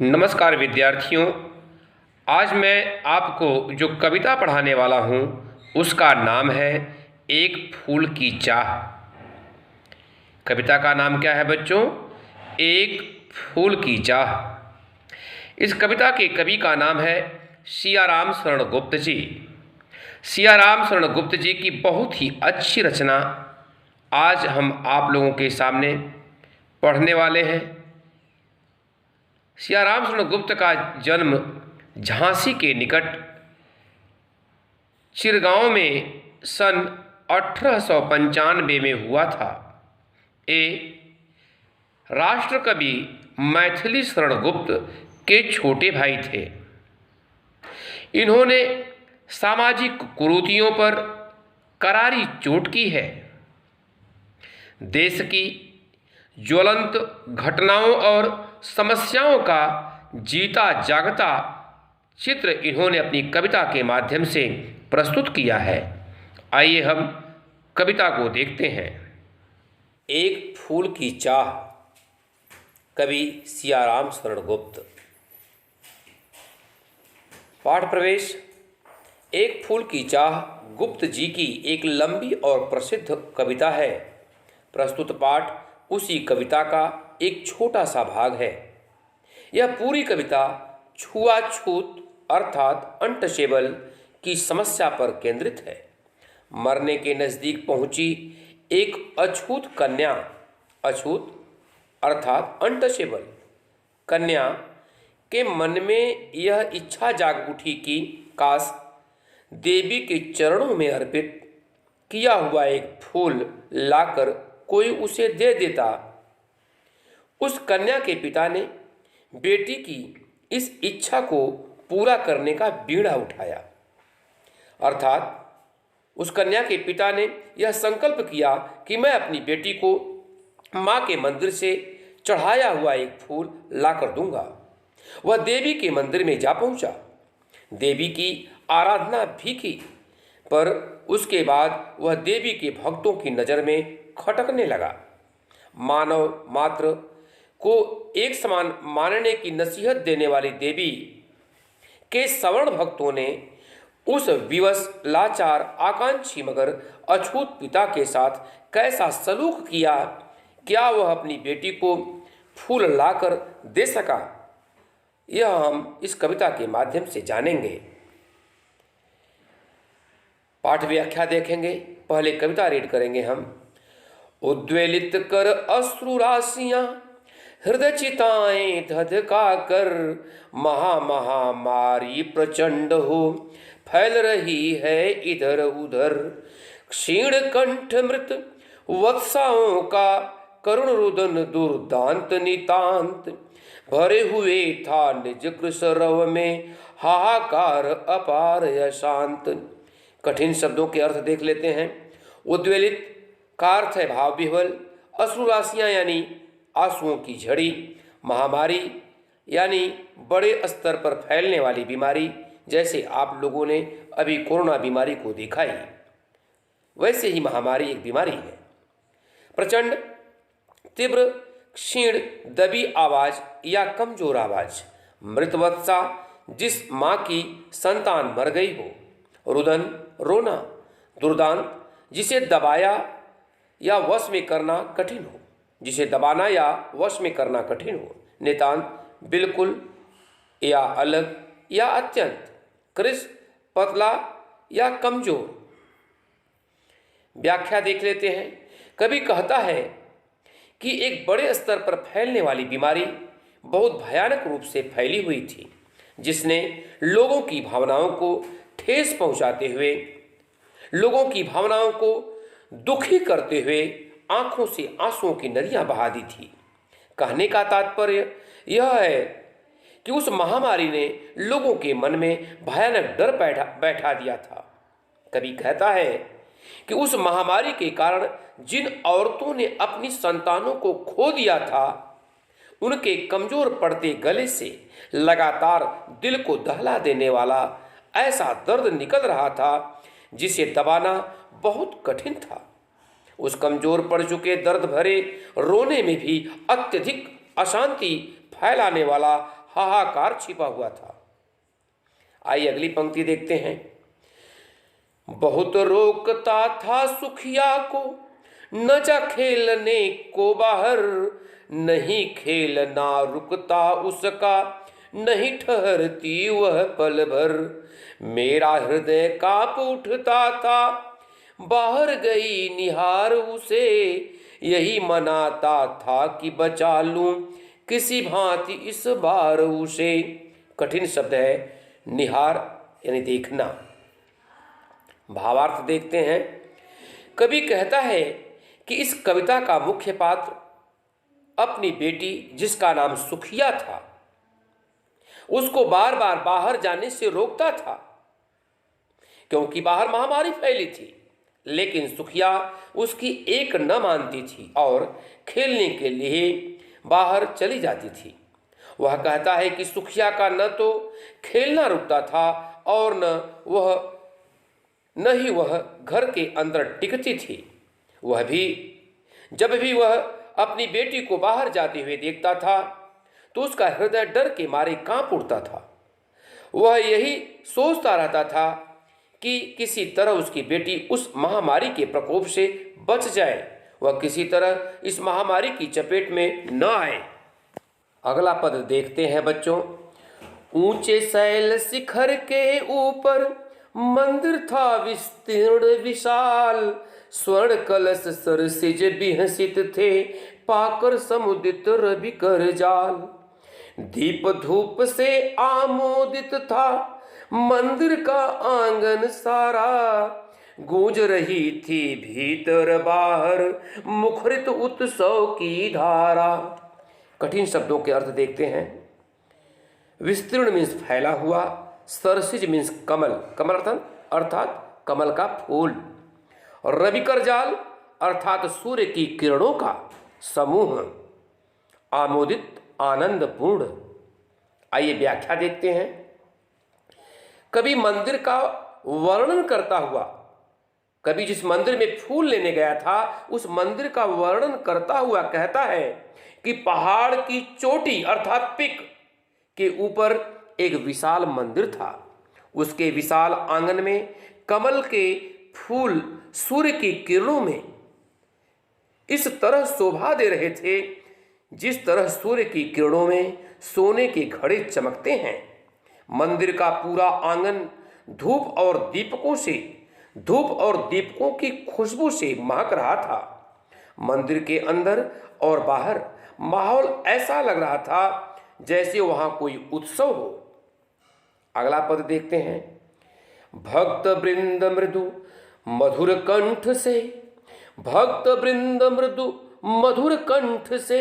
नमस्कार विद्यार्थियों। आज मैं आपको जो कविता पढ़ाने वाला हूँ उसका नाम है एक फूल की चाह। कविता का नाम क्या है बच्चों? एक फूल की चाह। इस कविता के कवि का नाम है सियाराम शरण गुप्त जी। सियाराम शरण गुप्त जी की बहुत ही अच्छी रचना आज हम आप लोगों के सामने पढ़ने वाले हैं। सियाराम शरण गुप्त का जन्म झांसी के निकट चिरगांव में सन 1895 में हुआ था। ये राष्ट्रकवि मैथिली शरण गुप्त के छोटे भाई थे। इन्होंने सामाजिक कुरीतियों पर करारी चोट की है। देश की ज्वलंत घटनाओं और समस्याओं का जीता जागता चित्र इन्होंने अपनी कविता के माध्यम से प्रस्तुत किया है। आइए हम कविता को देखते हैं। एक फूल की चाह, कवि सियाराम शरण गुप्त। पाठ प्रवेश। एक फूल की चाह गुप्त जी की एक लंबी और प्रसिद्ध कविता है। प्रस्तुत पाठ उसी कविता का एक छोटा सा भाग है। यह पूरी कविता छुआछूत अर्थात अनटचेबल की समस्या पर केंद्रित है। मरने के नज़दीक पहुंची एक अछूत कन्या, अछूत अर्थात अनटचेबल कन्या के मन में यह इच्छा जाग उठी कि काश देवी के चरणों में अर्पित किया हुआ एक फूल लाकर कोई उसे दे देता। उस कन्या के पिता ने बेटी की इस इच्छा को पूरा करने का बीड़ा उठाया, अर्थात उस कन्या के पिता ने यह संकल्प किया कि मैं अपनी बेटी को माँ के मंदिर से चढ़ाया हुआ एक फूल लाकर दूंगा। वह देवी के मंदिर में जा पहुंचा, देवी की आराधना भी की, पर उसके बाद वह देवी के भक्तों की नज़र में खटकने लगा। मानव मात्र को एक समान मानने की नसीहत देने वाली देवी के सवर्ण भक्तों ने उस विवश लाचार आकांक्षी मगर अछूत पिता के साथ कैसा सलूक किया? क्या वह अपनी बेटी को फूल लाकर दे सका? यह हम इस कविता के माध्यम से जानेंगे। पाठ व्याख्या देखेंगे। पहले कविता रीड करेंगे हम। उद्वेलित कर अश्रु राशियां हृदय चिताएं धधका कर, महामारी प्रचंड हो फैल रही है इधर उधर। क्षीण कंठ मृत वत्साओं का करुण रुदन दुर्दांत नितांत, भरे हुए था निज कृशरव में हाहाकार अपार अशांत। कठिन शब्दों के अर्थ देख लेते हैं। उद्वेलित का अर्थ है भाव विह्वल, अश्रु राशियां यानी आंसुओं की झड़ी, महामारी यानी बड़े स्तर पर फैलने वाली बीमारी, जैसे आप लोगों ने अभी कोरोना बीमारी को देखा ही, वैसे ही महामारी एक बीमारी है। प्रचंड, तीव्र, क्षीण, दबी आवाज या कमजोर आवाज। मृतवत्सा, जिस माँ की संतान मर गई हो। रुदन, रोना। दुर्दांत, जिसे दबाया या वश में करना कठिन हो, जिसे दबाना या वश में करना कठिन हो। नितांत, बिल्कुल या अलग या अत्यंत। कृश, पतला या कमजोर। व्याख्या देख लेते हैं। कवि कहता है कि एक बड़े स्तर पर फैलने वाली बीमारी बहुत भयानक रूप से फैली हुई थी, जिसने लोगों की भावनाओं को ठेस पहुंचाते हुए, लोगों की भावनाओं को दुखी करते हुए आंखों से आंसुओं की नदियां बहा दी थी। कहने का तात्पर्य यह है कि उस महामारी ने लोगों के मन में भयानक डर बैठा दिया था। कवि कहता है कि उस महामारी के कारण जिन औरतों ने अपनी संतानों को खो दिया था, उनके कमजोर पड़ते गले से लगातार दिल को दहला देने वाला ऐसा दर्द निकल रहा था जिसे दबाना बहुत कठिन था। उस कमजोर पड़ चुके दर्द भरे रोने में भी अत्यधिक अशांति फैलाने वाला हाहाकार छिपा हुआ था। आइए अगली पंक्ति देखते हैं। बहुत रोकता था सुखिया को, न जा खेलने को बाहर, नहीं खेलना रुकता उसका, नहीं ठहरती वह पल भर। मेरा हृदय कांप उठता था, बाहर गई निहार उसे, यही मनाता था कि बचा लूं किसी भांति इस बार उसे। कठिन शब्द है निहार यानी देखना। भावार्थ देखते हैं। कवि कहता है कि इस कविता का मुख्य पात्र अपनी बेटी, जिसका नाम सुखिया था, उसको बार बार बाहर जाने से रोकता था, क्योंकि बाहर महामारी फैली थी। लेकिन सुखिया उसकी एक न मानती थी और खेलने के लिए बाहर चली जाती थी। वह कहता है कि सुखिया का न तो खेलना रुकता था और न ही वह घर के अंदर टिकती थी। वह भी जब भी वह अपनी बेटी को बाहर जाते हुए देखता था तो उसका हृदय डर के मारे कांप उठता था। वह यही सोचता रहता था कि किसी तरह उसकी बेटी उस महामारी के प्रकोप से बच जाए, वह किसी तरह इस महामारी की चपेट में न आए। अगला पद देखते हैं बच्चों। ऊंचे शैल शिखर के ऊपर मंदिर था विस्तीर्ण विशाल, स्वर्ण कलश सरसिज बिहसित थे, पाकर समुदित रवि कर जाल। दीप धूप से आमोदित था मंदिर का आंगन सारा, गूंज रही थी भीतर बाहर मुखरित उत्सव की धारा। कठिन शब्दों के अर्थ देखते हैं। विस्तीर्ण मीन्स फैला हुआ, सरसिज मीन्स कमल, कमल अर्थात कमल का फूल, और रविकर जाल अर्थात सूर्य की किरणों का समूह, आमोदित आनंदपूर्ण। आइए व्याख्या देखते हैं। कभी मंदिर का वर्णन करता हुआ, कभी जिस मंदिर में फूल लेने गया था उस मंदिर का वर्णन करता हुआ कहता है कि पहाड़ की चोटी अर्थात पिक के ऊपर एक विशाल मंदिर था। उसके विशाल आंगन में कमल के फूल सूर्य की किरणों में इस तरह शोभा दे रहे थे जिस तरह सूर्य की किरणों में सोने के घड़े चमकते हैं। मंदिर का पूरा आंगन धूप और दीपकों की खुशबू से महक रहा था। मंदिर के अंदर और बाहर माहौल ऐसा लग रहा था जैसे वहां कोई उत्सव हो। अगला पद देखते हैं। भक्त वृंद मृदु मधुर कंठ से, भक्त वृंद मृदु मधुर कंठ से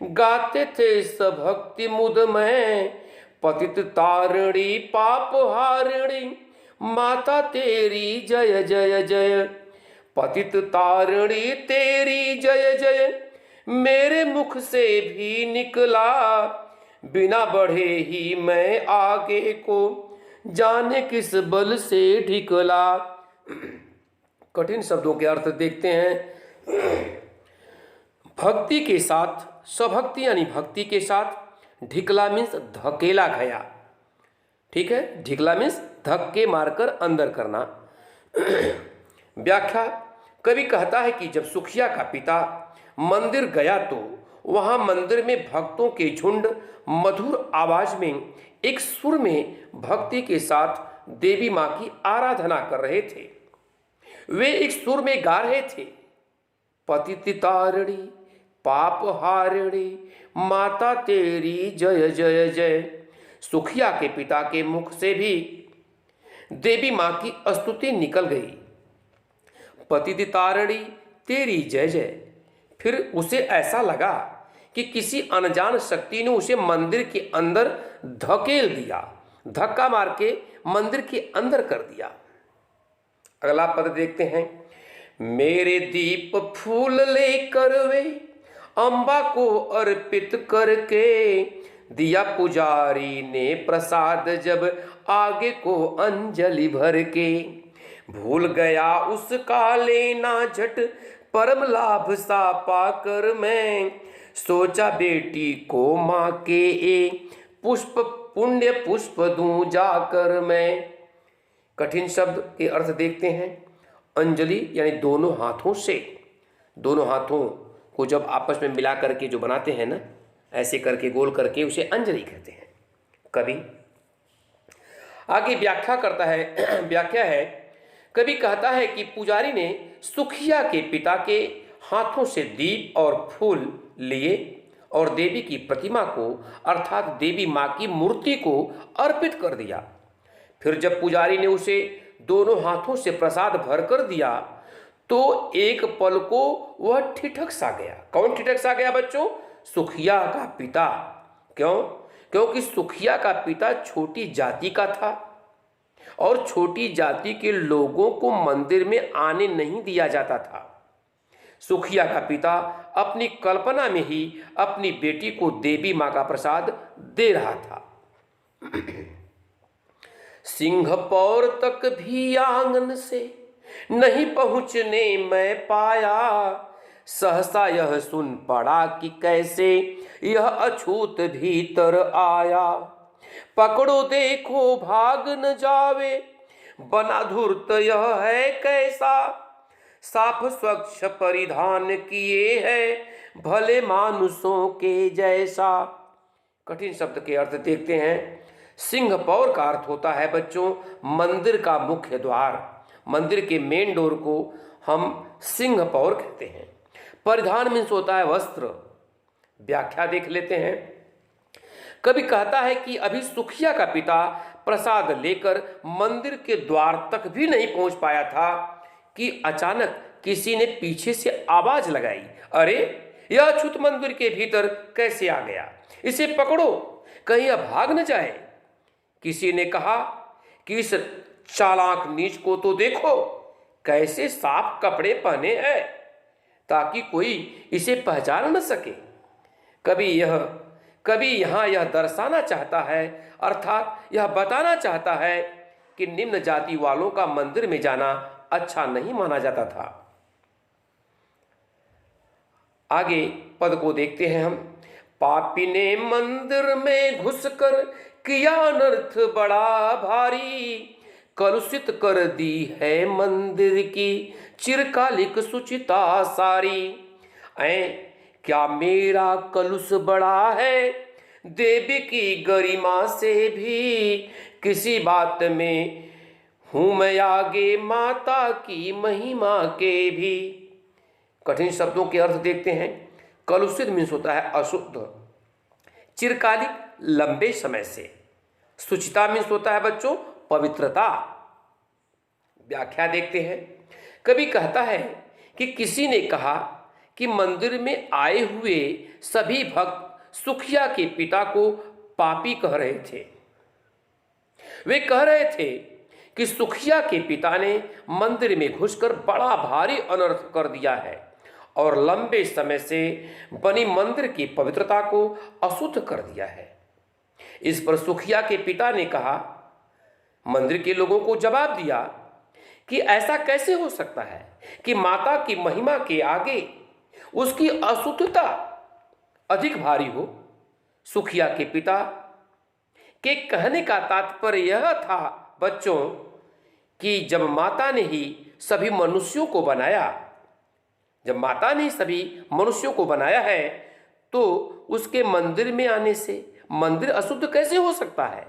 गाते थे सभक्ति मुद में, पतित तारिणी पाप हारिणी माता तेरी जय जय जय। पतित तारिणी तेरी जय जय मेरे मुख से भी निकला, बिना बढ़े ही मैं आगे को जाने किस बल से ढिकला। कठिन शब्दों के अर्थ देखते हैं। भक्ति के साथ, स्वभक्ति यानी भक्ति के साथ ढिकला मीन्स धकेला गया। ठीक है, ढिकला मीन्स धक्के मारकर अंदर करना। व्याख्या। कवि कहता है कि जब सुखिया का पिता मंदिर गया तो वहां मंदिर में भक्तों के झुंड मधुर आवाज में एक सुर में भक्ति के साथ देवी मां की आराधना कर रहे थे। वे एक सुर में गा रहे थे, पतित तारिणी पाप हारिणी माता तेरी जय जय जय। सुखिया के पिता के मुख से भी देवी मां की स्तुति निकल गई, पतित तारिणी तेरी जय जय। फिर उसे ऐसा लगा कि किसी अनजान शक्ति ने उसे मंदिर के अंदर धकेल दिया, धक्का मार के मंदिर के अंदर कर दिया। अगला पद देखते हैं। मेरे दीप फूल लेकर वे अम्बा को अर्पित करके, दिया पुजारी ने प्रसाद जब आगे को अंजलि भर के। भूल गया उसका लेना झट परम लाभ सा पाकर मैं, सोचा बेटी को माँ के पुष्प पुण्य पुष्प दूं जाकर मैं। कठिन शब्द के अर्थ देखते हैं। अंजलि यानी दोनों हाथों से, दोनों हाथों को जब आपस में मिला करके जो बनाते हैं ना, ऐसे करके गोल करके, उसे अंजलि कहते हैं। कवि आगे व्याख्या करता है। व्याख्या है, कवि कहता है कि पुजारी ने सुखिया के पिता के हाथों से दीप और फूल लिए और देवी की प्रतिमा को अर्थात देवी माँ की मूर्ति को अर्पित कर दिया। फिर जब पुजारी ने उसे दोनों हाथों से प्रसाद भर कर दिया तो एक पल को वह ठिठक सा गया। कौन ठिठक सा गया बच्चों? सुखिया का पिता। क्यों? क्योंकि सुखिया का पिता छोटी जाति का था और छोटी जाति के लोगों को मंदिर में आने नहीं दिया जाता था। सुखिया का पिता अपनी कल्पना में ही अपनी बेटी को देवी मां का प्रसाद दे रहा था। सिंहपौर तक भी आंगन से नहीं पहुंचने मैं पाया, सहसा यह सुन पड़ा कि कैसे यह अछूत भीतर आया। पकड़ो देखो भाग न जावे, बना धूर्त यह है कैसा, साफ स्वच्छ परिधान किए है भले मानुषों के जैसा। कठिन शब्द के अर्थ देखते हैं। सिंहपौर का अर्थ होता है बच्चों मंदिर का मुख्य द्वार। मंदिर के मेन डोर को हम सिंहपौर कहते हैं। परिधान मीन्स होता है वस्त्र। व्याख्या देख लेते हैं। कवि कहता है कि अभी सुखिया का पिता प्रसाद लेकर मंदिर के द्वार तक भी नहीं पहुंच पाया था कि अचानक किसी ने पीछे से आवाज लगाई, अरे यह अछूत मंदिर के भीतर कैसे आ गया, इसे पकड़ो कहीं यह भाग न जाए। किसी ने कहा कि इस चालाक नीच को तो देखो, कैसे साफ कपड़े पहने हैं ताकि कोई इसे पहचान न सके। कवि यहाँ यह दर्शाना चाहता है, अर्थात यह बताना चाहता है कि निम्न जाति वालों का मंदिर में जाना अच्छा नहीं माना जाता था। आगे पद को देखते हैं हम। पापी ने मंदिर में घुसकर किया अनर्थ बड़ा भारी, कलुषित कर दी है मंदिर की चिरकालिक सुचिता सारी। क्या मेरा कलुष बड़ा है देवी की गरिमा से भी, किसी बात में हूं मैं आगे माता की महिमा के भी। कठिन शब्दों के अर्थ देखते हैं। कलुषित मीन्स होता है अशुद्ध, चिरकालिक लंबे समय से, सुचिता मीन्स होता है बच्चों पवित्रता। व्याख्या देखते हैं। कवि कहता है कि किसी ने कहा कि मंदिर में आए हुए सभी भक्त सुखिया के पिता को पापी कह रहे थे। वे कह रहे थे कि सुखिया के पिता ने मंदिर में घुसकर बड़ा भारी अनर्थ कर दिया है और लंबे समय से बनी मंदिर की पवित्रता को अशुद्ध कर दिया है। इस पर सुखिया के पिता ने कहा, मंदिर के लोगों को जवाब दिया कि ऐसा कैसे हो सकता है कि माता की महिमा के आगे उसकी अशुद्धता अधिक भारी हो। सुखिया के पिता के कहने का तात्पर्य यह था बच्चों कि जब माता ने ही सभी मनुष्यों को बनाया, जब माता ने सभी मनुष्यों को बनाया है तो उसके मंदिर में आने से मंदिर अशुद्ध कैसे हो सकता है।